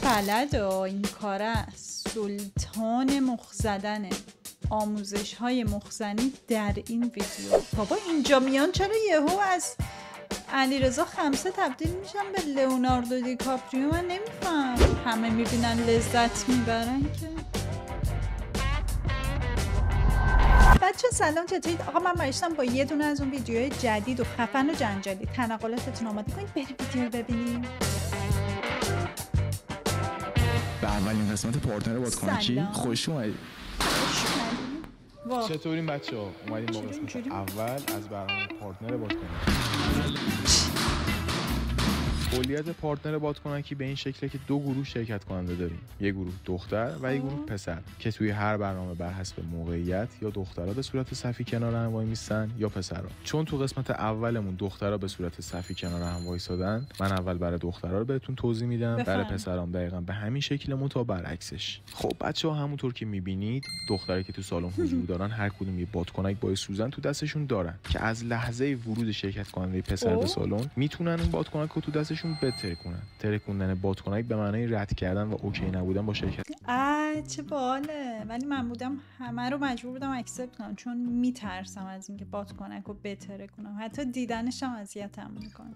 بلد این کاره سلطان مخزدنه. آموزش های مخزنی در این ویدیو. بابا اینجا میان چرا یهو از علیرضا خمسه تبدیل میشن به لئوناردو دیکاپریو؟ من نمیفهم. همه میبینن لذت میبرن که. بچه سلام، چطورید؟ آقا من برشتم با یه دونه از اون ویدیوهای جدید و خفن و جنجالی تنقلاتتون آماده کنید بریم ویدیو رو ببینیم. به اولین قسمت پارتنر بادکنکی خوش اومدید. چطورین بچه‌ها؟ اومدیم با قسمت اول از برنامه پارتنر بادکنکی. کلیت پارتنر بادکنکی به این شکله که دو گروه شرکت کننده داریم، یک گروه دختر و یک گروه پسر که توی هر برنامه بر حسب موقعیت یا دخترها به صورت صفی کنار هم وای میستن یا پسرها. چون تو قسمت اولمون دخترها به صورت صفی کنار هم وایسادن، من اول برای دخترها رو بهتون توضیح میدم، برای پسرام دقیقاً به همین شکل متا برعکسش. خب بچه‌ها همونطور که میبینید دخترایی که تو سالن حضور دارن هر کدوم یه بادکنک با سوزن تو دستشون دارن که از لحظه ورود شرکت کننده پسر به سالن میتونن اون بادکنک رو تو دستشون بترکونن. ترکوندن بادکنک به معنای رد کردن و اوکی نبودن با شرکت. چه باحاله. ولی من بودم همه رو مجبور بودم اکسپت کنم چون میترسم از اینکه بادکنک رو بترکونم. حتی دیدنش هم اذیتم میکنه.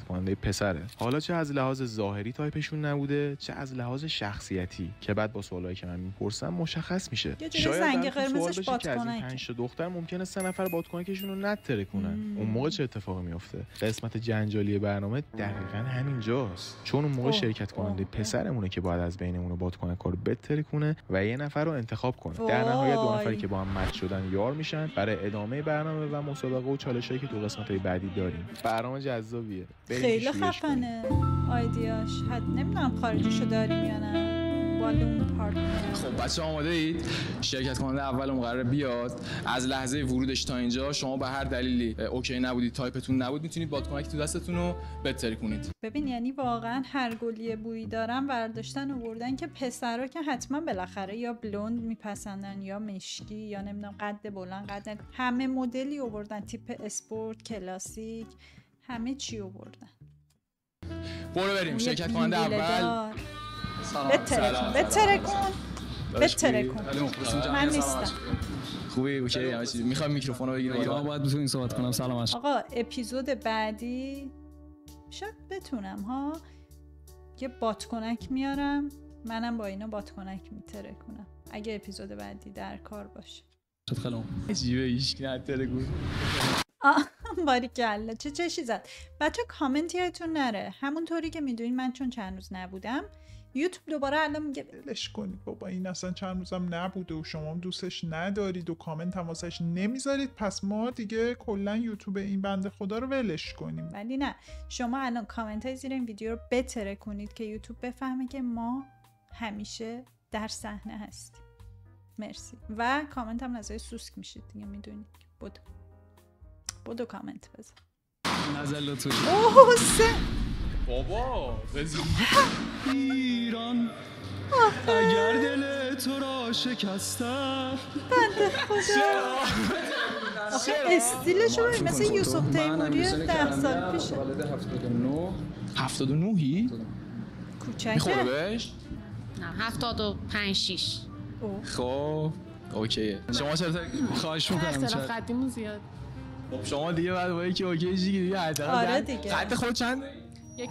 کننده پسره. حالا چه از لحاظ ظاهری تایپشون نبوده، چه از لحاظ شخصیتی که بعد با سوالایی که من میپرسم مشخص میشه. شاید زنگ قرمزش بادکنک. 5 تا دختر ممکنه 3 نفر بادکنکشون رو نترکونن. اون موقع چه اتفاقی میفته؟ قسمت جنجالی برنامه دقیقاً همینجاست. چون اون موقع شرکت کننده پسرمونه که باید از بینمون بادکنک رو بترکونه و یه نفر رو انتخاب کنه. در نهایت دو نفری که با هم مچ شدن یار میشن برای ادامه برنامه و مسابقه و چالشایی که تو قسمت‌های بعدی داریم. برنامه جذابیه. خیلی خفنه آیدیاش. حد نمیدونم خارجیشو داریم یا نه. بالون پارتنر. خب بچه‌ها آماده اید؟ شرکت کننده اولمون قراره بیاد. از لحظه ورودش تا اینجا شما به هر دلیلی اوکی نبودید، تایپتون نبود، میتونید بادکنک تو دستتون رو بترکونید. ببین یعنی واقعا هر گلیه بویی دارن برداشتن آوردن که پسرا که حتما بالاخره یا بلوند میپسندن یا مشکی یا نمیدونم قد بلند قد، همه مدلی آوردن، تیپ اسپورت، کلاسیک، همه چی آوردن. برو بریم شرکت کننده اول. بترکون. من نیستم. خوبی؟ اوکی. همه چی. میخوام میکروفون رو بگیرم. من باید بتونین صحبت کنم. سلامش. آقا اپیزود بعدی شاید بتونم ها یه بادکنک میارم، منم با اینا بادکنک میترکونم اگه اپیزود بعدی در کار باشه. خیلی عجیبه هیچ کی نترکون. باریکلا. چه چشی زد. بچه کامنتی هاتون نره. همونطوری که میدونین من چون چند روز نبودم یوتیوب دوباره الان میگه ولش کنید بابا، این اصلا چند روزم نبوده و شما هم دوستش ندارید و کامنت هم واسش نمیذارید، پس ما دیگه کلا یوتیوب این بنده خدا رو ولش کنیم. ولی نه، شما الان کامنت های زیر این ویدیو رو بتره کنید که یوتیوب بفهمه که ما همیشه در صحنه هستیم. مرسی. و کامنت هم نظر سوسک میشید دیگه، میدونید. بودو کامنت بزن. نظر لطفی. اوه سه بابا بزن. ایران اگر دل تو را شکستم. بنده خدا. آخه استیلشو ببین مثل یوسف تیموری 10 سال پیشه. 79 کوچکه. میخوره بهش؟ نه 75-6. خب اوکیه. شما چرا خواهش میکنم. اختلاف قدیمون زیاد. خب شما دیگه بعد با یکی اوکی دیگه حداقل. آره دیگه. قد خود چنده؟ 1.82.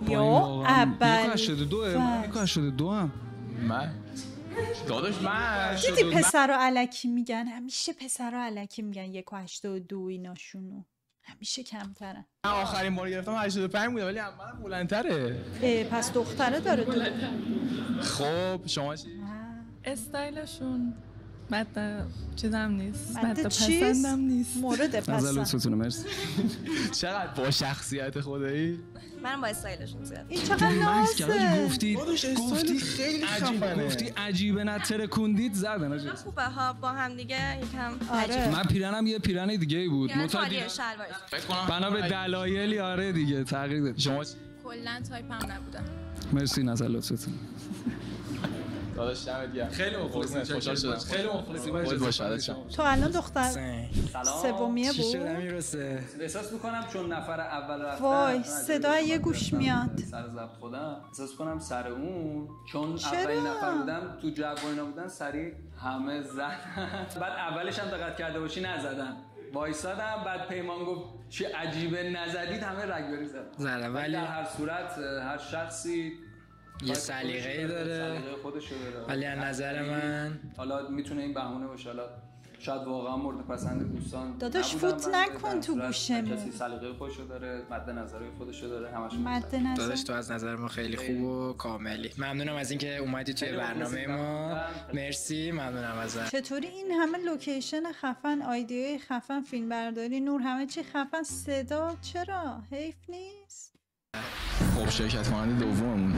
یا اول 1.82 هم من داداش من دیدی پسر رو علکی میگن، همیشه پسر رو علکی میگن 1.82 ایناشونو همیشه کمترن. من آخرین بار گرفتم 85 بوده ولی من بلندتره. پس دختره داره تو. خب شما چی؟ استایلشون مد چیزم نیست، مد پسندم نیست. مورد نظر پسند. لطفتونه. مرسی. چقدر با شخصیت خودایی؟ من با استایلشون زیاد. این چقدر نازه. گفتی خیلی خفنه. گفتی عجیبه نترکوندید زدن آجی. خوبه ها با هم دیگه یکم آره. عجیبه. من پیرنم یه پیرن دیگه ای بود. متعالی شلوارش. بنا به دلایلی آره دیگه تغییر داد. شما کلا تایپم نبودم. مرسی نظر لطفتون. داداش دمت گرم. خیلی مخلصی، خوشحال شدم. خیلی مخلصی. خودت باش. تو الان دختر سومیه بود؟ میرسه؟ احساس میکنم چون نفر اول رفتم وای صدا یه گوش میاد. سر ضبط خودم احساس کنم سر اون چون اولین نفر بودم تو جو اینا بودن سریع همه زدن. بعد اولش هم دقت کرده باشی نزدن. وایسادم بعد پیمان گفت چه عجیبه نزدید همه رگبری زدن. ولی در هر صورت هر شخصی یه سلیقه‌ای داره، سلیقه خودشو داره. ولی از نظر من حالا میتونه این بهونه باشه، حالا شاید واقعا مورد پسند دوستان داداش فوت نکن تو گوشمون. کسی سلیقه خودشو داره، مد نظری خودشو داره، همشون مد نظر. داداش تو از نظر ما خیلی خوب و کاملی. ممنونم از اینکه اومدی توی برنامه ما. مرسی، ممنونم ازت. چطوری این همه لوکیشن خفن، آیدیای خفن، فیلم برداری، نور، همه چی خفن، صدا چرا حیف نیست؟ خب شرکت کننده دوممون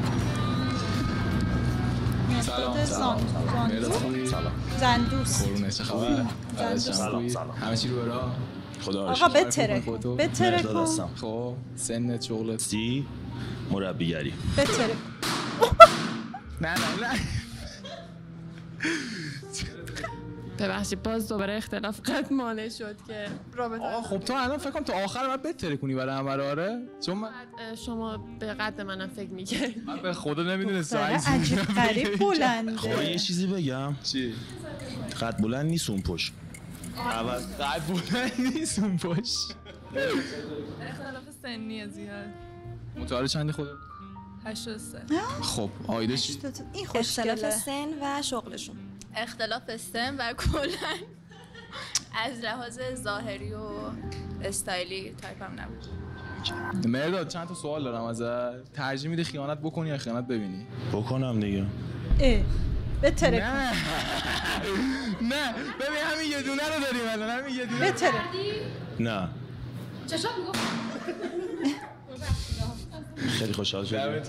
سلام. زندوس. قربونت، چه خبر؟ سلام. همه چی رو برا؟ خدا آقا بتره کن. خب سنت، شغلت؟ 30 مربیگری. بتره. نه ببخشید باز دوباره اختلاف قد مانع شد که رابطه. آقا خب تو الان فکر کنم تو آخر باید بتره کنی برای همه رو. آره چون من شما به قد منم فکر می‌کنید. من به خدا نمیدونستم عجیب غریب بلنده. خب یه چیزی بگم. چی؟ قد بلند نیست اون پشت. قد بلند نیست اون پشت. اختلاف سنی زیاد. متعارف چندی خودت؟ 83. خب آیده چی؟ این اختلاف خوشگله. سن و شغلشون. اختلاف سن و کلا از لحاظ ظاهری و استایلی تایپم نبود. مرداد چند تا سوال دارم ازت. ترجیح میده خیانت بکنی یا خیانت ببینی؟ بکنم دیگه. بتره کن. نه ببین همین یه دونه رو داریم الان، همین یه دونه. بتره. نه چشم میگفت خیلی خوشحال شدم.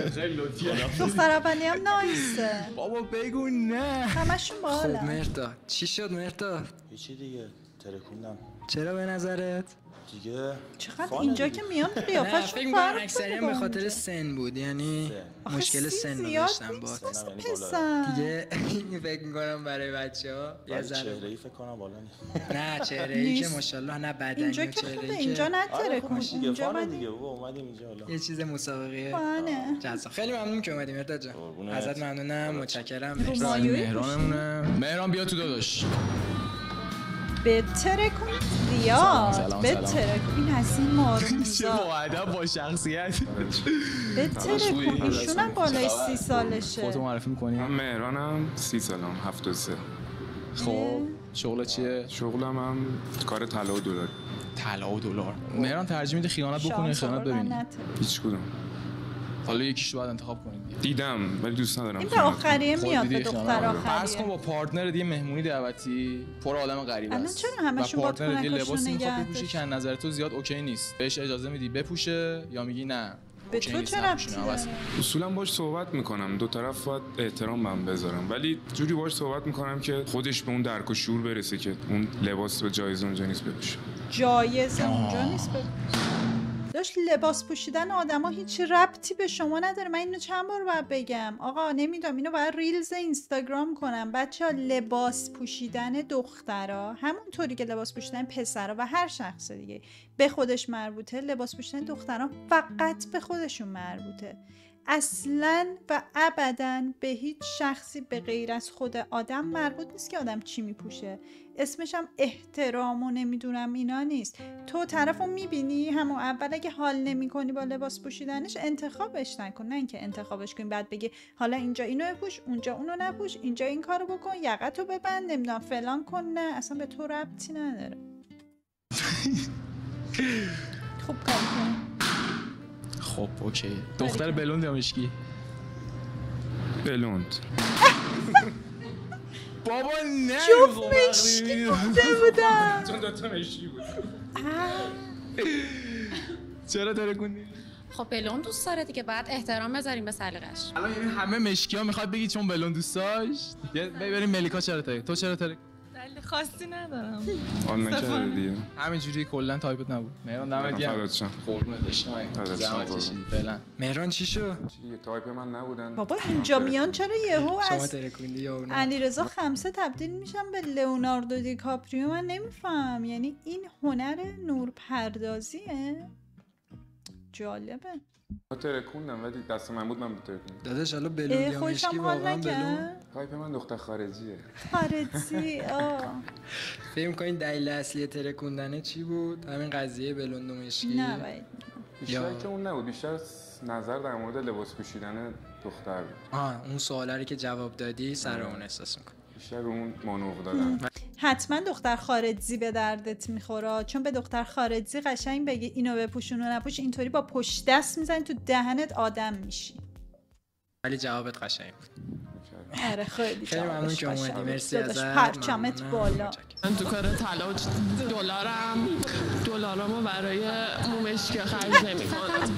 خیلی لطفیه. دختر اولی هم نایسه. بابا بگو نه. همشون خب باحالن. مرداد چی شد مرداد؟ هیچی دیگه ترکوندم چرا به نظرت؟ دیگه. چقدر اینجا که میان نه قیافشون فکر می‌کنم فرق اکثریت به خاطر سن بود، یعنی مشکل سن داشتن با پسر. دیگه. فکر می‌کنم برای بچه‌ها یه ذره چهره‌ای فکر کنم بالا نیست. نه چهره‌ای که ماشاءالله نه بدنی و اینجا که خوبه، چهره‌ای اینجا که نتره کن. اینجا اونجا دیگه بابا اومدیم اینجا حالا. یه چیز مسابقه فانه. جذاب. خیلی ممنون که اومدی مرداد جان. ازت ممنونم، متشکرم. مهرانمونه. مهران بیا تو داداش. بتره کن زیاد. سلام. بتره کن. این از این چه ماروزا. با ادب با شخصیت. بتره کن. ایشون هم بالای 30 سالشه. خودتو معرفی می‌کنی؟ من مهرانم، 30 سالم، 73. خب شغل چیه؟ شغلم هم کار طلا و دلار. طلا و دلار. مهران ترجیح میده خیانت بکنی یا خیانت ببینی؟ هیچ کدوم. حالا یکیش رو باید انتخاب کنید. دیدم ولی دوست ندارم. این به آخریه میاد، به دختر فرض کن آخریه. با پارتنر دیگه مهمونی دعوتی پر آدم غریبه الان است. چرا همشون با پارتنر دیگه تونکاشون لباسی میخواد نگه بپوشه که از نظر تو زیاد اوکی نیست. بهش اجازه میدی بپوشه یا میگی نه؟ به تو چه ربطی داره؟ اصولا باش صحبت میکنم، دو طرف باید احترام من بذارم، ولی جوری باش صحبت میکنم که خودش به اون درک و شعور برسه که اون لباس به جایز اونجا نیست بپوشه. جایز اونجا نیست داشت. لباس پوشیدن آدما هیچ ربطی به شما نداره. من اینو چند بار باید بگم آقا، نمیدونم اینو باید ریلز اینستاگرام کنم. بچه‌ها لباس پوشیدن دخترها همونطوری که لباس پوشیدن پسرها و هر شخص دیگه به خودش مربوطه، لباس پوشیدن دخترها فقط به خودشون مربوطه. اصلاً و ابداً به هیچ شخصی به غیر از خود آدم مربوط نیست که آدم چی میپوشه. اسمش هم احترام و نمیدونم اینا نیست. تو طرفو میبینی همون اول اگه حال نمی کنی با لباس پوشیدنش انتخابش نکن، نه اینکه انتخابش کنی بعد بگی حالا اینجا اینو بپوش اونجا اونو نپوش، اینجا این کارو بکن، یقتو ببند، نمیدونم فلان کن. نه اصلا به تو ربطی نداره. خوب کار کنی. خب اوکی. دختر بلوند یا مشکی؟ بلوند. بابا نه جفت مشکی گفته بودم. چون دوتا مشکی بود. چرا ترکوندی؟ خب بلون دوست داره دیگه، باید احترام بذاریم به سلیقش. الان یعنی همه مشکی ها میخواد بگی چون بلوند دوست داشت؟ بریم ملیکا چرا ترک؟ تو چرا ترک؟ دلیل خاصی ندارم. حال نکرده دیگه. همینجوری کلا تایپت نبود. مهران دمت گرم. فداتشم. قربونت بشم. زحمت کشیدی فعلا. مهران چی شد؟ چیه تایپ من نبودن. بابا اینجا میان چرا یهو شما از ترکوندی یا اون؟ علیرضا خمسه تبدیل میشم به لئوناردو دیکاپریو؟ من نمیفهم. یعنی این هنر نورپردازیه؟ جالبه. ترکوندم ولی دست من بود من ترکوندم. داداش حالا بلون یا مشکی واقعا بلون؟ تایپ من دختر خارجیه. خارجی فکر می‌کنین دلیل اصلی ترکوندنه چی بود؟ همین قضیه بلون و مشکی؟ نه باید بیشتر که اون نبود، بیشتر نظر در مورد لباس پوشیدن دختر بود. اون سوالی که جواب دادی سر اون احساس می‌کنی. بیشتر اون مانور دادن. حتما دختر خارجی به دردت میخوره، چون به دختر خارجی قشنگ بگی اینو بپوشون و نپوش، اینطوری با پشت دست میزنی تو دهنت آدم میشی. ولی جوابت قشنگ بود. آره خیلی ممنون که اومدی. مرسی ازت. پرچمت بالا. من تو کار طلا و دلارمو برای مومشکی خرج نمی‌کنم.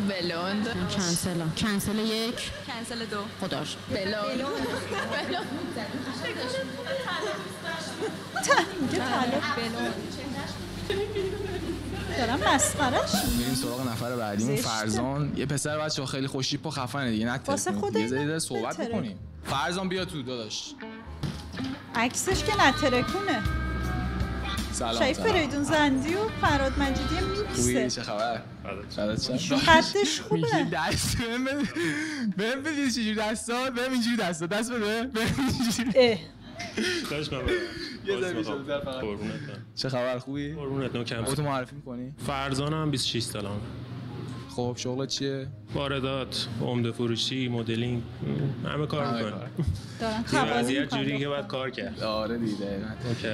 بلوند کنسل 1 کنسل 2 خداش بلوند دارم مسخرهش. میریم سراغ نفر بعدیمون فرزان. یه پسر بچه‌ها خیلی خوشیپ و خفنه دیگه. نه واسه خودت یه ذره صحبت بکنیم. فرزان بیا تو داداش. عکسش که نترکونه. سلام. شاید فریدون زندی و فراد مجیدی میکسه. چه خبر؟ ایشون قدش خوبه. میگی دست بهم بدید چجوری دستا؟ بهم اینجوری دست بده. بهم اینجوری. داش من یه ذره بیشتر فقط. چه خبر خوبی؟ قربونت نوکم. خودتو معرفی می‌کنی؟ فرزانم 26 سالمه. خب شغلت چیه؟ واردات، عمده فروشی، مدلینگ، همه کار می‌کنم. دارن خبری جوری که باید کار کرد. آره دیگه. اوکی.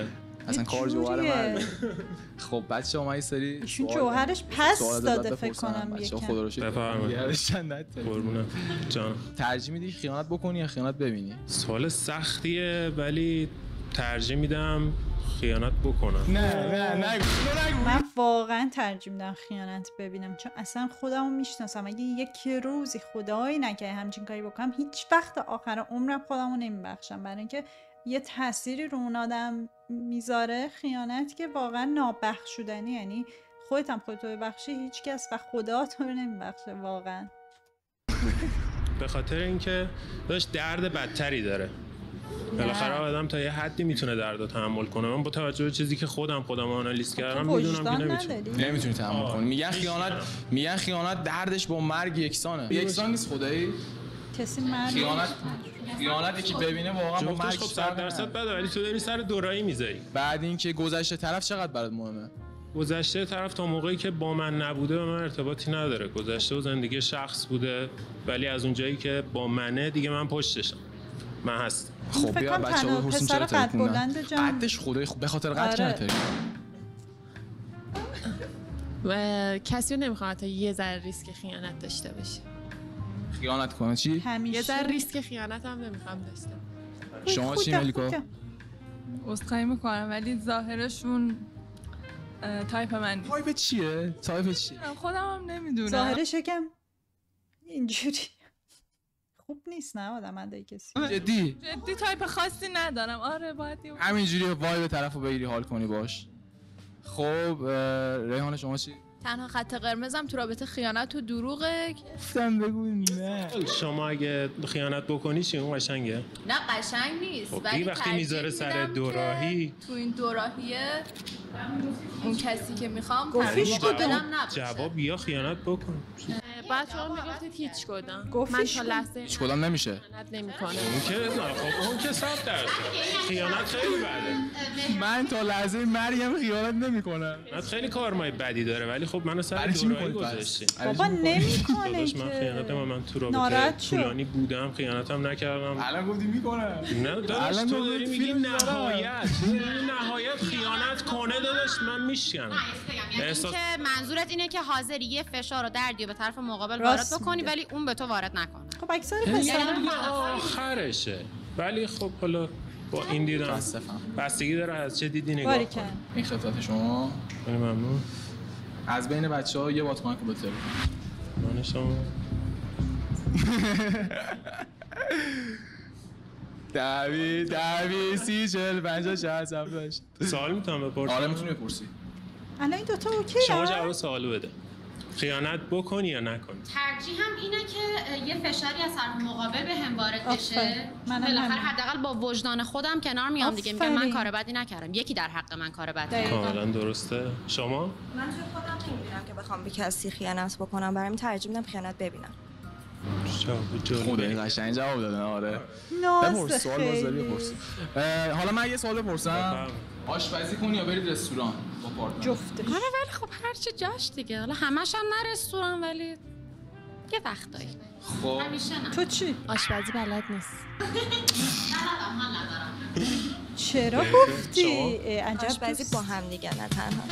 اصلا کار جوهر من. خب بچه ها من یه سری ایشون جوهرش پس داده فکر کنم بچه ها خدا رو شکر قربونت جان. ترجیح میدی خیانت بکنی یا خیانت ببینی؟ سوال سختیه ولی ترجیح میدم خیانت بکنم. نه من واقعا ترجیح میدم خیانت ببینم، چون اصلا خودمو میشناسم. اگه یک روزی خدایی نکنه همچین کاری بکنم، هیچ وقت آخر عمرم خودمو نمیبخشم، برای اینکه یه تأثیری رو اون آدم میذاره. خیانت که واقعا نابخشودنی، یعنی خودت هم خودتو ببخشی هیچ کس و خدا تو رو نمیبخشه واقعا. به خاطر اینکه داشت درد بدتری داره. بالاخره آدم تا یه حدی میتونه درد رو تحمل کنه. من با توجه به چیزی که خودم آنالیز کردم میدونم که نمیتونی تحمل کنی. میگن خیانت دردش با مرگ یکسانه. یکسان نیست خدایی. کسی مرگ خیانتی که ببینه واقعا با مرگ خب 100% بده، ولی تو داری سر دورایی میذاری. بعد اینکه گذشته طرف چقدر برات مهمه؟ گذشته طرف تا موقعی که با من نبوده به من ارتباطی نداره. گذشته و زندگی شخص بوده، ولی از اونجایی که با منه دیگه من پشتشم. من هستم. خب بیا بچه‌ها بپرسیم چرا ترکوندن. قدش خدای به خاطر قد نترک. و کسی رو نمیخوام تا یه ذره ریسک خیانت داشته باشه. خیانت کنه چی؟ یه ذره ریسک خیانت هم نمیخوام داشته. شما چی ملیکا؟ عذرخواهی میکنم ولی ظاهرشون تایپ من نیست. تایپ چیه؟ خودم هم نمیدونم. ظاهرش یکم اینجوری خوب نیست. نه آدم ادای کسی جدی تایپ خاصی ندارم. آره باید همینجوری وای به طرفو بگیری حال کنی باش. خب ریحان شما چی؟ تنها خط قرمزم تو رابطه خیانت و دروغه. گفتم بگو نه. شما اگه خیانت بکنی چی اون قشنگه؟ نه قشنگ نیست. ولی وقتی میذاره سر دوراهی، تو این دوراهیه اون کسی که میخوام گفتیش دلم نباشه. جواب یا خیانت بکن. بعد شما میگفتید هیچ کدام. من تا لحظه هیچ کدام نمیشه. خیانت نمیکنه. اون که 100%. خیانت خیلی بده. من تا لحظه مریم خیانت نمیکنم. خیلی کارمای بدی داره ولی خب منو سر دورایی گذاشتی. بابا نمیکنه که. من خیانت من تو رابطه طولانی بودم، خیانتم نکردم. الان گفتی میکنه. نه داداش تو داری میگی نهایت خیانت کنه داداش من میشکنم. که منظورت اینه که حاضری یه فشار و دردی به طرف مقابل وارد بکنی ولی اون به تو وارد نکنه. خب اکثر پسرا آخرشه. ولی خب حالا با این دیدم بستگی داره از چه دیدی نگاه کنی. این خطات شما ممنون. از بین بچه‌ها یه باتمانک رو بتره. من شما 10 30 40 50 60 70 سوال میتونم بپرسم؟ آره میتونی بپرسی. الان این دوتا اوکی شما جواب سوالو بده. خیانت بکنی یا نکنی؟ ترجیح هم اینه که یه فشاری از طرف مقابل به هم وارد بشه. بالاخره حداقل با وجدان خودم کنار میام دیگه، میگم من کار بدی نکردم، یکی در حق من کار بدی کرد. کاملا درسته. شما؟ من توی خودم نمیبینم که بخوام به کسی خیانت بکنم، برای همین ترجیح میدم خیانت ببینم. خوبه قشنگ جواب دادن. آره بپرس سوال بازاری بپرس. حالا من یه سوال بپرسم، آشپزی کنی یا برید رستوران با پارتنر؟ جفتش. آره ولی خب هر چه جاش دیگه، حالا همش هم نه رستوران ولی یه وقتایی. خب همیشه نه. تو چی؟ آشپزی بلد نیست. چرا گفتی؟ عجب آشپزی با هم دیگه نه تنها.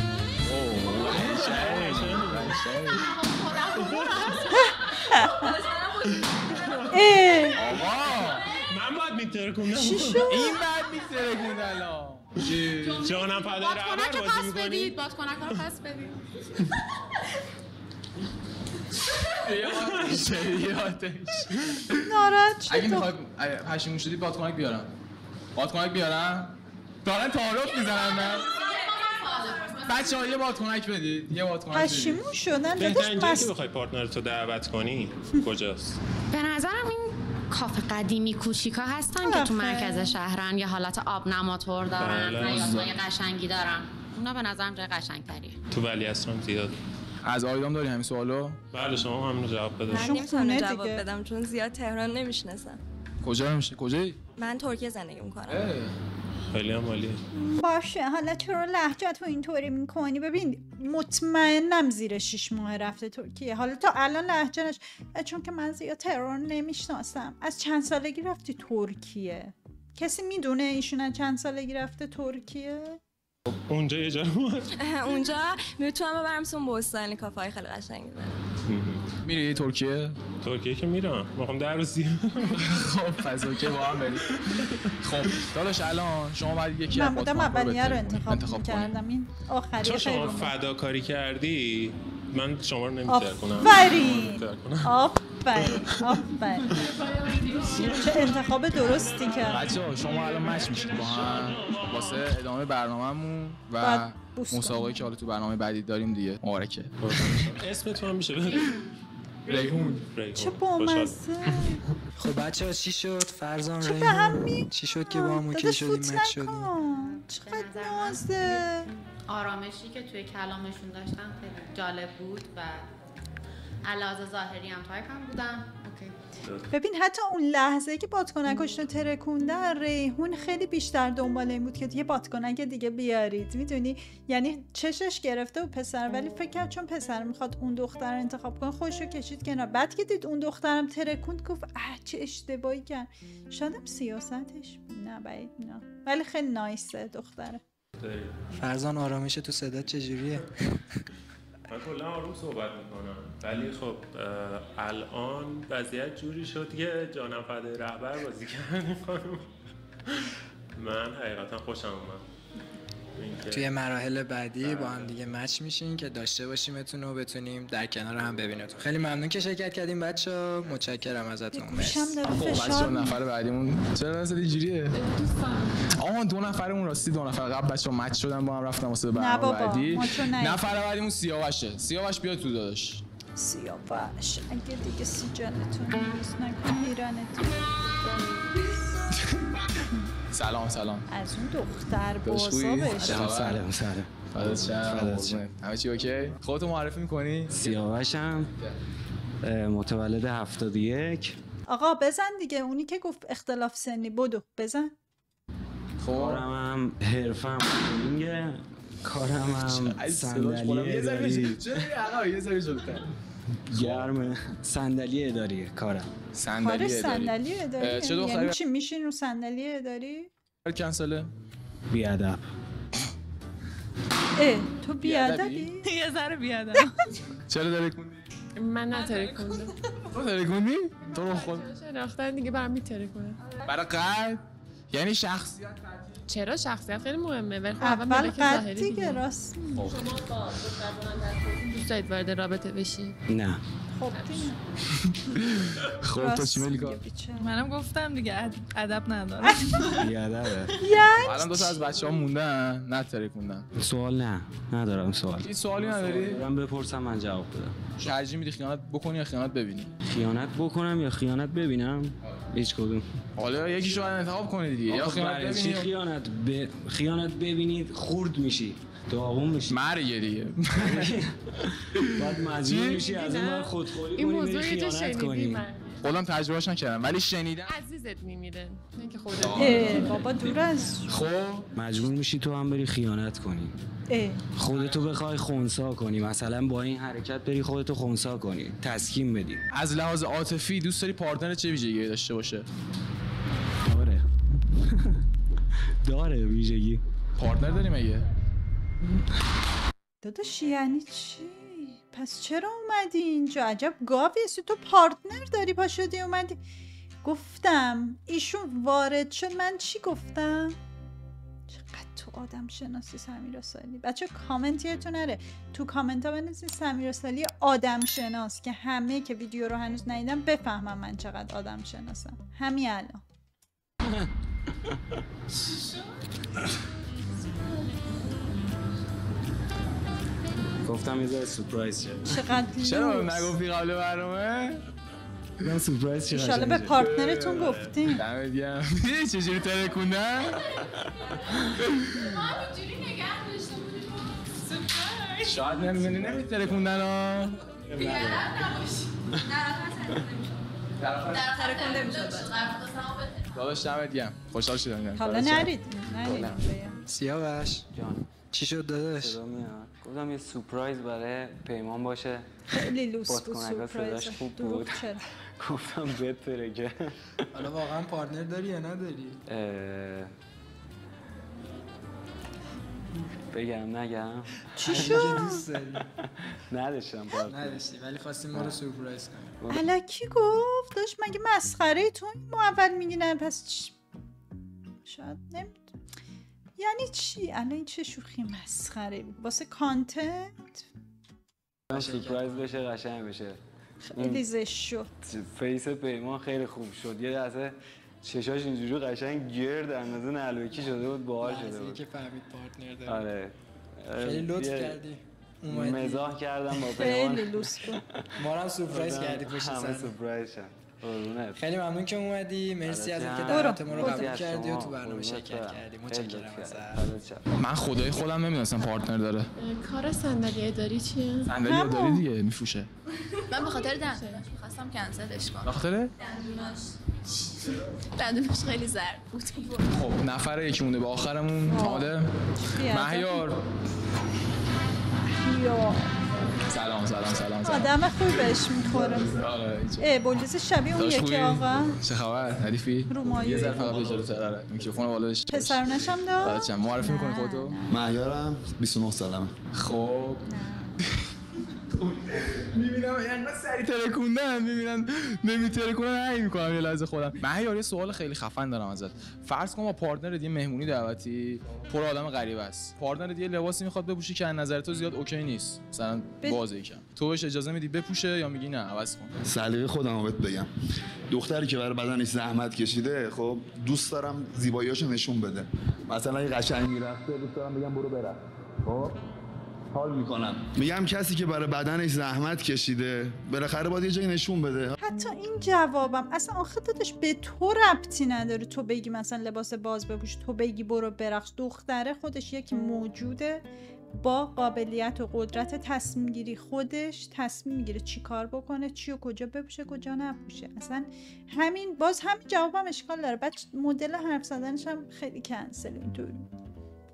من باید میترکوندم. چی شد؟ این بعد میترکوند الان. جانم فدای رهبر بازی میکنی؟ بادکنک رو پس بدید. ناراحت شد. اگه میخوای پشیمون شدی بادکنک بیارم. بادکنک بیارم؟ دارن تعارف میزنن نه؟ بچه‌ها یه بادکنک بدید. یه بادکنک بدید. پشیمون شدن بهترین جایی که بخوای پارتنرتو دعوت کنی کجاست؟ به نظرم این کافه قدیمی کوچیکا هستن که تو مرکز شهرن، یا حالت آب نماتور دارن، حیاطای قشنگی دارن. اونا به نظرم جای قشنگ‌تریه. تو ولیعصر هم زیاد. از آیدام داری همین سوالو؟ بله شما همین جواب بده. من نمیتونم جواب بدم چون زیاد تهران نمیشناسم. کجا میشه؟ کجایی؟ من ترکیه زندگی میکنم. خیلی هم عالیه. باشه حالا چرا لهجت رو اینطوری میکنی؟ ببین مطمئنم زیر 6 ماه رفته ترکیه. حالا تا الان لهجهش چون که من زیاد تهران نمیشناسم. از چند سالگی رفتی ترکیه؟ کسی میدونه ایشون از چند سالگی رفته ترکیه؟ اونجا یه جا اونجا میتونم ببرمتون بستانی، کافه‌های خیلی قشنگی داره. میری ترکیه؟ ترکیه که میرم. میخوام در روزی. خب پس اوکی با هم بریم. خب داداش الان شما باید یکی از بودم اولیه رو انتخاب کردم. این آخریه چون شما فداکاری کردی من شما رو نمی‌ترکونم. آفرین. چه انتخاب درستی کرد. بچه‌ها شما الان مچ میشید با هم واسه ادامه برنامه‌مون و مسابقه‌ای که حالا تو برنامه بعدی داریم دیگه. مبارکه. اسمتون هم میشه بگید. ریحون. چه بامزه. خب بچه‌ها چی شد؟ فرزان ریحون چی شد که با هم اوکی شدیم مچ شدیم؟ چقدر نازه. آرامشی که توی کلامشون داشتن خیلی جالب بود و علاوه ظاهری هم تایپ هم بودم. ببین حتی اون لحظه که بادکنکش رو ترکوندن ریحون خیلی بیشتر دنبال این بود که یه بادکنک دیگه بیارید، میدونی؟ یعنی چشش گرفته و پسر، ولی فکر کرد چون پسر میخواد اون دختر انتخاب کنه خودش رو کشید کنار. بعد که دید اون دخترم ترکوند گفت چه اشتباهی کرد. شادم سیاستش نه بعید نه، ولی خیلی نایسه دختره. فرزان آرامش تو صدات چجوریه؟ من کلا آروم صحبت میکنم ولی خب الان وضعیت جوری شد که جانم فدای رهبر بازی کردن خانم. من حقیقتا خوشم اومد. توی مراحل بعدی با هم دیگه مچ میشین که داشته باشیمتون و بتونیم در کنار هم ببینیمتون. خیلی ممنون که شرکت کردیم بچه‌ها، متشکرم ازتون. مرسی. خب بچه‌ها نفر بعدیمون چرا واسه اینجوریه؟ آها 2 نفرمون راستی 2 نفر قبل بچه‌ها مچ شدن با هم رفتن واسه برنامه بعدی. نفر بعدیمون سیاوشه. سیاوش بیا تو داداش. سیاوش اگه دیگه سیجانتون درست نکن میرنتون. سلام از اون دختر بازا بشه. سلام فدات شم. همه چی اوکی؟ خودتو معرفی می‌کنی؟ سیاوشم، متولد 71. آقا بزن دیگه، اونی که گفت اختلاف سنی بدو بزن. کارم حرفم اینگه، کارم هم صندلی اداری. یه ذره جلوتر. گرم صندلی اداریه کارم. صندلی اداری. چه دختری؟ یعنی چی میشین رو صندلی اداری؟ کنسله. بیادب. تو بیادبی؟ یه ذره بیادب. چرا ترکوندی؟ من نترکوندم. تو ترکوندی؟ تو رو خود شناختن دیگه برام میترکونه. برای قد؟ یعنی شخصیت؟ چرا شخصیت خیلی مهمه ولی خب اول قد دیگه راست. شما با دوست دارید وارد رابطه بشی؟ نه. خب تو چی ملیکا؟ منم گفتم دیگه ادب ندارم. بیادبه. الان دو تا از بچه‌ها موندن نترکوندن. سوال ندارم سوال. این سوالی نداری؟ من بپرسم من جواب بدم. ترجیح میدی خیانت بکنی یا خیانت ببینی؟ خیانت بکنم یا خیانت ببینم؟ هیچ کدوم. حالا یکیشو باید انتخاب کنی دیگه. یا خیانت ببینی. خیانت ببینید خورد میشی. داغون میشی. مرگ دیگه. بعد مجبور میشی از اون خودخوری کنی بری خیانت کنی. خودم تجربهش نکردم ولی شنیدم عزیزت میمیره اینکه خودت بابا دور از خب مجبور میشی تو هم بری خیانت کنی. خودتو بخوای خنثی کنی، مثلا با این حرکت بری خودتو خنثی کنی، تسکین بدی. از لحاظ عاطفی دوست داری پارتنر چه ویژگی داشته باشه؟ داره ویژگی. پارتنر داری مگه؟ داداش یعنی چی؟ پس چرا اومدی اینجا؟ عجب گاویستی، تو پارتنر داری پا شدی اومدی. گفتم ایشون وارد شد من چی گفتم؟ چقدر تو آدم شناسی سمیرا سالی. بچه کامنت یادتون نره تو کامنت ها بنویسید سمیرا سالی آدم شناس که همه که ویدیو رو هنوز ندیدم بفهمم من چقدر آدم شناسم. همین الان گفتم یه ذره سورپرایز شه. چرا نگفتی قبل برنامه؟ من سورپرایز شه. ان شاءالله به پارتنرتون گفتین. دمت گرم. دیدی چجوری ترکوندن؟ ما اینجوری نگه داشته بودیم. شاید نمیترکوندن ها. ترکونده میشد. داداش دمت گرم. خوشحال شدم. حالا نرید. سیاوش جان چی شد داداش؟ صدا میاد. گفتم یه سورپرایز برای پیمان باشه. خیلی لوس بود سورپرایز. خوب بود. گفتم بهت ترکه. حالا واقعا پارتنر داری یا نداری؟ بگم نگم؟ چی شد؟ دوست داری؟ نداشتم پارتنر. نداشتی ولی خواستیم ما رو سورپرایز کنیم. الکی گفت داشت مگه مسخره تو ما اول میگینن پس شاید نمیدونم یعنی چی؟ الان این چه شوخی مسخره بود واسه کانتنت؟ سورپرایز بشه قشنگ بشه. خیلی زشت شد. فیس پیمان خیلی خوب شد. یه لحظه چشاش اینجوری قشنگ گرد اندازه نلوکی شده بود باحال شده بود. که فهمید پارتنر داره. آره. خیلی لطف کردی. مزاح کردم با پیمان. خیلی لوس بود. ما رو هم سورپرایز کردی پشت سر. همه سورپرایز شدن. خیلی ممنون که اومدی. مرسی از اینکه دعوت ما رو قبول کردی و تو برنامه شرکت کردی. متشکرم ازت. من خدای خودم نمیدونستم پارتنر داره. کار صندلی اداری چیه؟ صندلی اداری دیگه میفروشه. من به خاطر دندوناش می‌خواستم کنسلش کنم. به خاطر دندوناش خیلی ضرب بود. خب نفر یکی مونده به آخرمون آماده؟ مهیار. سلام. آدم خوبی بهش میخوره. بولیس شبیه اون یکی آقا. چه خبر؟ ردیفی؟ رومایی. یه ذره فقط به جلوتر میکروفون بالا بشه. پسرونش هم داد؟ بچه‌م معرفی می‌کنی خودتو؟ مهیارم 29 سالمه. خب میبینم انقدر سری ترکوندن میبینن نمیترکونن هی میکنم یه لحظه خودم. مهیار یه سوال خیلی خفن دارم ازت. فرض کن با پارتنرت یه مهمونی دعوتی پر آدم غریبه است. پارتنرت یه لباسی میخواد بپوشه که از نظر تو زیاد اوکی نیست. مثلا بازه یکم. تو بهش اجازه میدی بپوشه یا میگی نه عوض کن؟ سلیقه خودمو بهت بگم. دختری که برای بدنش زحمت کشیده خب دوست دارم زیباییاشو نشون بده. مثلا یه قشنگی رفته دوست دارم بگم برو برم. خب حال میکنم. میگم کسی که برای بدنش زحمت کشیده بالاخره باید یه جایی نشون بده. حتی این جوابم اصلا آخه داداش به تو ربطی نداره. تو بگی مثلا لباس باز بپوش، تو بگی برو برقص. دختره خودش یک موجوده با قابلیت و قدرت تصمیم گیری. خودش تصمیم میگیره چی کار بکنه، چی و کجا بپوشه کجا نپوشه. اصلا همین جوابم اشکال داره. بعد مدل حرف زدنش هم خیلی کنسل اینطوری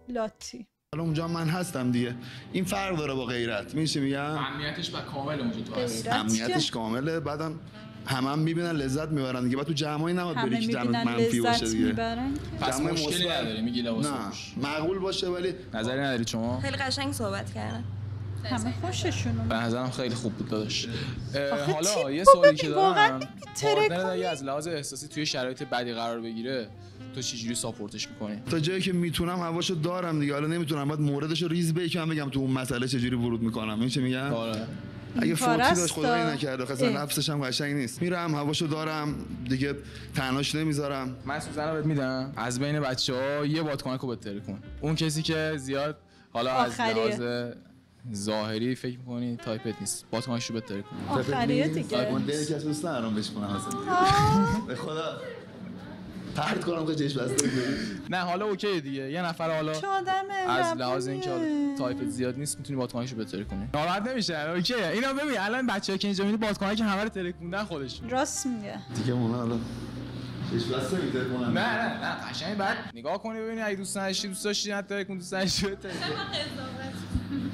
لاتی. حالا اونجا من هستم دیگه. این فرق داره با غیرت. میشه میگم امنیتش با کامل اونجا تو هست. امنیتش کامله. بعدم هم میبینن لذت میبرن دیگه. بعد تو جمعی نباید بری که جمع منفی باشه دیگه. پس مشکلی نداره میگی لباس پوش. معقول باشه ولی نظری نداری شما؟ خیلی قشنگ صحبت کردن. همه خوششونه. به نظرم خیلی خوب بود داداش. حالا یه سوالی که دارم، پارتنر اگه از لحاظ احساسی توی شرایط بدی قرار بگیره تو چجوری ساپورتش می‌کنی؟ تا جایی که میتونم هواشو دارم دیگه. حالا نمیتونم بعد موردشو ریز بکنم بگم تو اون مسئله چجوری ورود میکنم. این چه میگم؟ اگه فوتی داشت خدایی نکرده خاصا نفسش هم قشنگ نیست. میرم هواشو دارم دیگه تنهاش نمیذارم. من سوزنو بهت میدم از بین بچه‌ها یه بادکنکو بهتر کن. اون کسی که زیاد حالا از لحاظ ظاهری فکر می‌کنی تایپت نیست بادکنکشو بهتر کن. آخریه دیگه. من دیگه کسی دوست ندارم بهش کنم اصلا. به خدا پرت کنم که چشم بسته بگیری. نه حالا اوکی دیگه یه نفر حالا از لحاظ اینکه تایپت زیاد نیست میتونی بادکنکشو بهتر کنی. ناراحت نمیشه. اوکی اینا ببین الان بچه‌ها که اینجا میبینی بادکنک همه رو ترکوندن خودشون. راست میگه. دیگه اونا حالا چشم بسته میترکونن. نه قشنگ بعد نگاه کنی ببینی اگه دوست نداشتی دوست داشتی نترکون دوست نداشتی بهتر.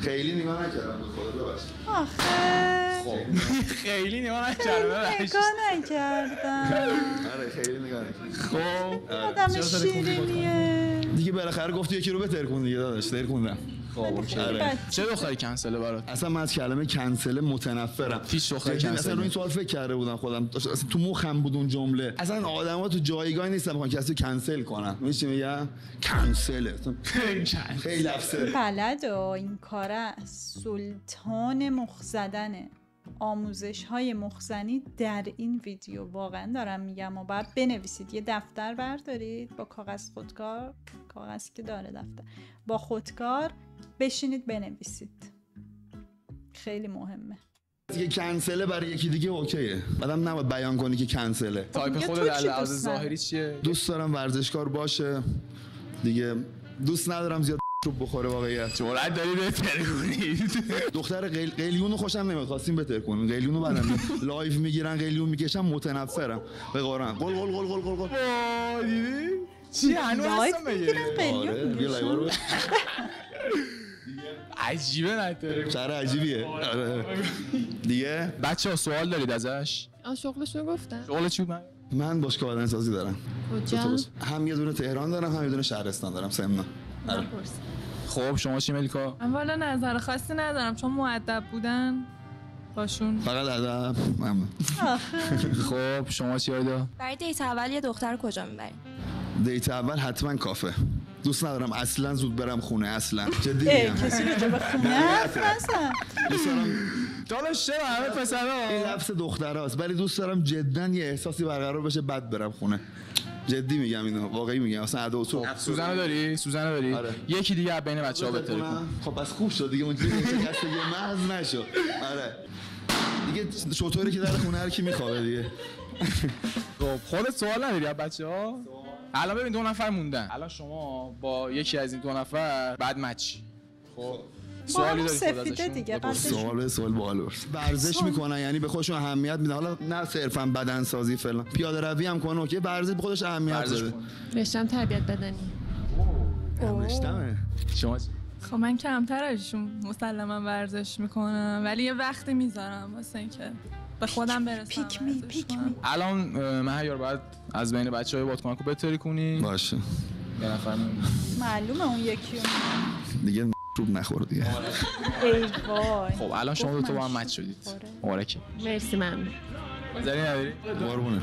خیلی نگاه نکردم به خدا ببخشید. آخه خیلی نگاه نکردم. آره خیلی نگاه نکردم. خب آدم شیرینیه. دیگه بالاخره گفتی یکی رو بهتر کن دیگه داداش ترکوندم. خب چه دختری کنسله برات؟ اصلا من از کلمه کنسله متنفرم. هیچ دختری کنسله. اصلا رو این سوال فکر کرده بودم خودم. اصلا تو مخم بود اون جمله. اصلا آدما تو جایگاهی نیستن بخوان کسی رو کنسل کنن. میشه میگم کنسله. خیلی لفظه. بلد این کاره سلطان مخ زدنه. آموزش‌های مخزنی در این ویدیو واقعا دارم میگم و باید بنویسید. یه دفتر بردارید با کاغذ خودکار، کاغذی که داره دفتر، با خودکار بشینید بنویسید. خیلی مهمه. دیگه کنسله برای یکی دیگه اوکیه. بعدم نباید بیان کنی که کنسله. تایپ خودت در لحاظ ظاهری چیه؟ دوست دارم ورزشکار باشه. دیگه دوست ندارم زیاد چوب بخوره واقعیت. جرأت داری بهتر کنی. دختر قلیونو خوشم نمیاد. خواستیم بهتر کنیم. قلیونو بعدم لایو میگیرن قلیون میکشن متنفرم. به قرآن. قل. دیدی؟ چی هنوز هستم قلیون. عجیبه نتره. چرا عجیبیه؟ دیگه بچه‌ها سوال دارید ازش؟ شغلش رو گفتم. شغل چی؟ من باشگاه بدنسازی دارم. کجا؟ هم یه دونه تهران دارم هم یه دونه شهرستان دارم سمنا. خب شما چی ملیکا؟ من والا نظر خاصی ندارم چون مؤدب بودن باشون. فقط ادب. ممنون. خب شما چی آیدا؟ برای دیت اول یه دختر کجا میبری؟ دیت اول حتما کافه. دوست ندارم اصلا زود برم خونه اصلا. جدی میگم. کسی رو به خونه اصلا. دوست دارم داداش چرا همه پسرا این لفظ دختراست ولی دوست دارم جدا یه احساسی برقرار بشه بعد برم خونه. جدی میگم اینو واقعی میگم اصلا ادا و تو. سوزنو داری؟ آره. یکی دیگه بین بچه‌ها بهتر کن. خب بس خوب شد دیگه اونجوری شکستگی محض نشد. آره. دیگه شطوری که در خونه هر کی میخوابه دیگه. خب خودت سوال نداری از بچه‌ها؟ الان ببین 2 نفر موندن. الان شما با یکی از این 2 نفر بعد مچ. خب سوالی داری سفیده دیگه سوال باحال ورزش میکنن یعنی به خودشون اهمیت میدن. حالا نه صرفا بدن سازی فلان پیاده روی هم کنه اوکی ورزش به خودش اهمیت بده. رشتم تربیت بدنی. رشتمه. شما خب من کمتر ازشون مسلما ورزش میکنم ولی یه وقتی میذارم واسه اینکه به خودم برسم. پیک می. الان مهیار باید از بین بچه‌های بادکنکو بهتری کنی. باشه. یه نفر معلومه اون یکی دیگه روب نخور دیگه. ای وای. خب الان شما 2 تا با هم مچ شدید. مبارکه. مرسی ممنون. نظری نداری؟ قربونه.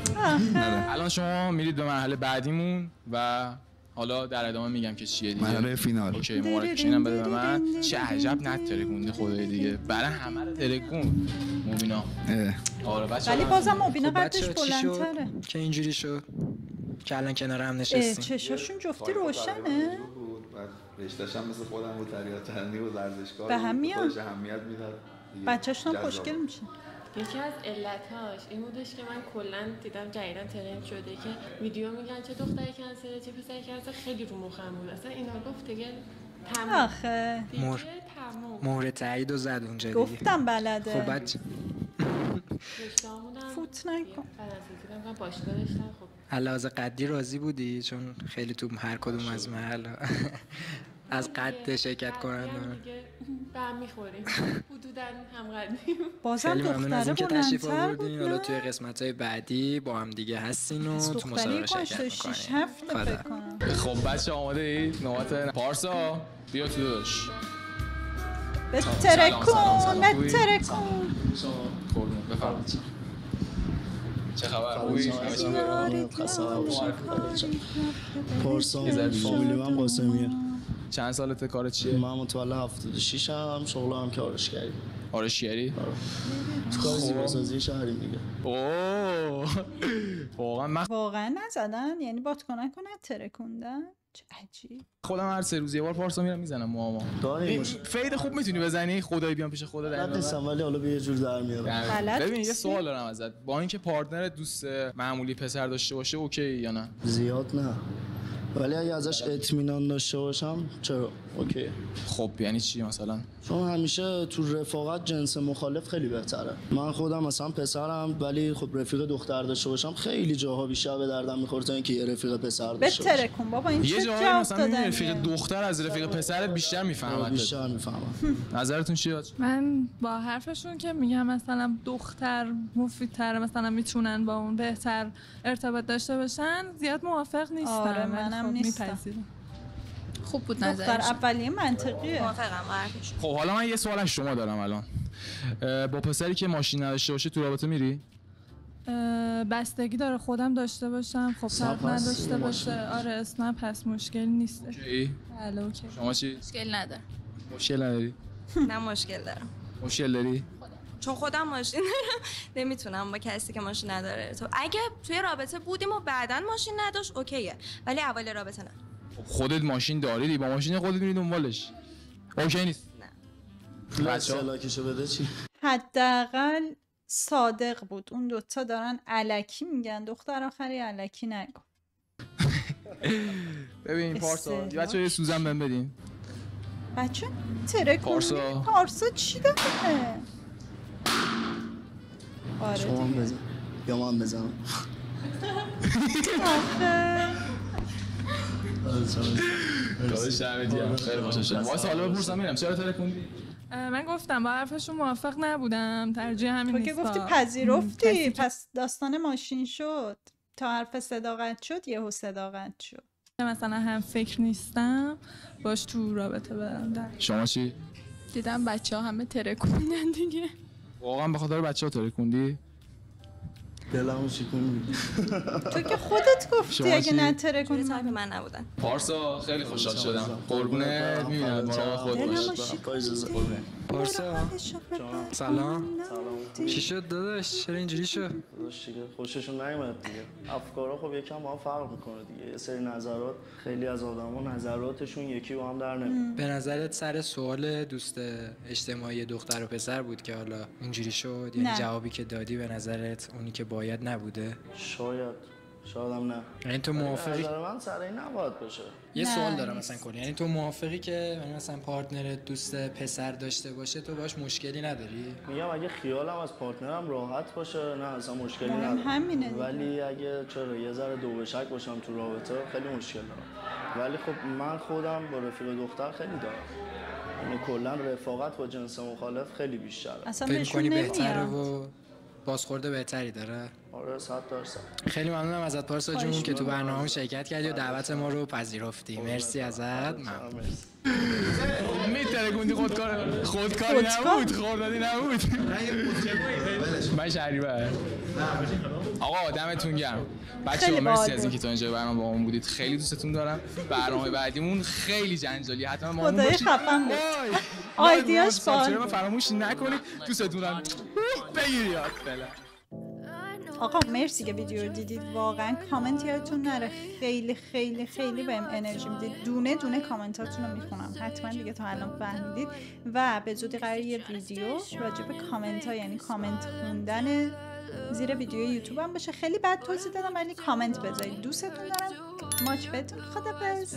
الان شما میرید به مرحله بعدیمون و حالا در ادامه میگم که چیه دیگه. مرحله فینال. اوکی مبارکش اینم بده به من. چه عجب نترکوندی خدای دیگه. برای همه رو ترکون. مبینا. آره بچه‌ها. ولی بازم مبینا قدش بلندتره. که اینجوری شد. که الان کنار هم نشستیم. چشاشون جفتی روشنه. رشته‌ش هم مثل خودم بود تریاق تنی و ورزشکار. به هم میاد. خودش اهمیت میداد. بچه‌شون هم خوشگل میشه. یکی از علتاش این بودش که من کلا دیدم جدیدن ترند شده که ویدیو میگن چه دختری کنسله چه پسری کنسله خیلی رو مخم بود. اصلا اینا گفت دیگه تمام. آخه مهر تایید و زد اونجا دیگه. گفتم بلده. خب بعد فوت نکن. من باشگاه داشتم. خب علاوه قدی راضی بودی چون خیلی تو هر کدوم از محل از قد شرکت کنن به هم میخوریم حدوداً هم قدیم. بازم دختره بلندتر بود. حالا توی قسمت‌های بعدی با هم دیگه هستین و تو مسابقه شرکت می‌کنین. خب بچه آماده اید؟ نوبت پارسا بیا تو داشت بترکون بفرمایید. چه خبر؟ خوبی؟ پارسا فامیلی من قاسمیه. چند سالته کار چیه؟ من متولد 76 ام شغلم که آرشگری. آرایشگری؟ کار زیباسازی شهری دیگه. واقعا نزدن؟ یعنی بادکنک رو نترکوندن؟ چه عجیب. خودم هر 3 روز یه بار پارسا میرم میزنم موامو. فید خوب میتونی بزنی؟ خدایی بیام پیش خودت در نیستم ولی حالا یه جور در میارم. ببین یه سوال دارم ازت، با اینکه پارتنرت دوست معمولی پسر داشته باشه اوکی یا نه؟ زیاد نه، ولی اگه ازش اطمینان داشته باشم چرا اوکی. خب یعنی چی مثلا؟ چون همیشه تو رفاقت جنس مخالف خیلی بهتره. من خودم مثلا پسرم ولی خب رفیق دختر داشته باشم خیلی جاها بیشتر به دردم میخوره تا اینکه یه رفیق پسر داشته باشم. بترکون بابا این یه جاها مثلا رفیق دختر از رفیق پسرت بیشتر میفهمه. بیشتر میفهمم. نظرتون چیه؟ من با حرفشون که میگم مثلا دختر مفیدتره، مثلا میتونن با اون بهتر ارتباط داشته باشن، زیاد موافق نیستم. آره منم نیستم. خوب بود نظرش. دختر اولیه منطقیه. موافقم با حرفش. خب حالا من یه سوال از شما دارم الان. با پسری که ماشین نداشته باشه تو رابطه میری؟ بستگی داره خودم داشته باشم، خب طرف نداشته باشه. آره اسنپ هست، مشکلی نیست. اوکی. بله اوکی. شما چی؟ مشکل نداره. مشکل نداری؟ نه مشکل دارم. مشکل داری؟ چون خودم ماشین دارم نمیتونم با کسی که ماشین نداره. تو اگه توی رابطه بودیم و بعداً ماشین نداشت اوکیه، ولی اول رابطه نه. خودت ماشین داری، با ماشین خودت میری دنبالش. اوکی نیست؟ نه. بچه‌ها بده چی؟ حداقل صادق بود. اون دوتا دارن الکی میگن، دختر آخری الکی نگو. ببین پارسا بچه‌ها یه سوزن بهم بدین. بچه ترکون پارسا چی داره؟ آره شما بزن یا من بزنم. کارش دمتیم خیلی خوشحال شدم. واسه حالا بپرسم ببینم چرا ترکوندی؟ من گفتم با حرفشون موافق نبودم، ترجیح همین نیست. تو که گفتی پذیرفتی، پس داستان ماشین شد تا حرف صداقت شد یهو صداقت شد. مثلا هم فکر نیستم باش تو رابطه برم. شما چی؟ دیدم بچه‌ها همه ترکوندن دیگه. واقعا به خاطر بچه‌ها ترکوندی؟ دلمو شکوندی. تو که خودت گفتی اگه نترکونی تایپ من نبودن. پارسا خیلی خوشحال شدم. قربونه میبینم مراقب خودت باش. پارسا سلام. چی شد داداش؟ چرا اینجوری شد؟ داداش دیگه خوششون نیومد دیگه. افکارا خب یکم با هم فرق میکنه دیگه. یه سری نظرات خیلی از آدما نظراتشون یکی با هم در نمیاد. به نظرت سر سوال دوست اجتماعی دختر و پسر بود که حالا اینجوری شد؟ یعنی جوابی که دادی به نظرت اونی که باید نبوده؟ شایدم نه. یعنی تو موافقی؟ نظر من سر این نباید باشه. یه سوال دارم مثلا کلی، یعنی تو موافقی که مثلا پارتنرت دوست پسر داشته باشه تو باش مشکلی نداری؟ میگم اگه خیالم از پارتنرم راحت باشه نه اصلا مشکلی ندارم. همینه. ولی اگه چرا یه ذره دو به شک باشم تو رابطه خیلی مشکل دارم. ولی خب من خودم با رفیق دختر خیلی دارم. یعنی کلا رفاقت با جنس مخالف خیلی بیشتره. اصلا بهشون نمیاد. و بازخورد بهتری داره. آره 100%. خیلی ممنونم ازت پارسا جون که تو برنامه شرکت کردی و دعوت ما رو پذیرفتی. مرسی ازت. ممنون. میترکوندی خودکاری نبود، خوردادی نبود. من شهریور. آقا دمتون گرم. بچه‌ها مرسی از اینکه تا اینجا برنامه با ما بودید. خیلی دوستتون دارم. برنامه بعدیمون خیلی جنجالی، حتما ما اون باشید. خفن بود. آیدیاش فالو فراموش نکنید. دوستتون دارم. بگیرید. آقا مرسی که ویدیو رو دیدید. واقعا کامنت یادتون نره، خیلی خیلی خیلی بهم انرژی میدید. دونه دونه کامنتاتون رو میخونم، حتما دیگه تا الان فهمیدید. و به زودی قراره یه ویدیو راجع به کامنت ها، یعنی کامنت خوندن زیر ویدیو یوتیوب هم باشه. خیلی بد توضیح دادم ولی کامنت بذارید. دوستتون دارم. ماچ بهتون. خدافظ.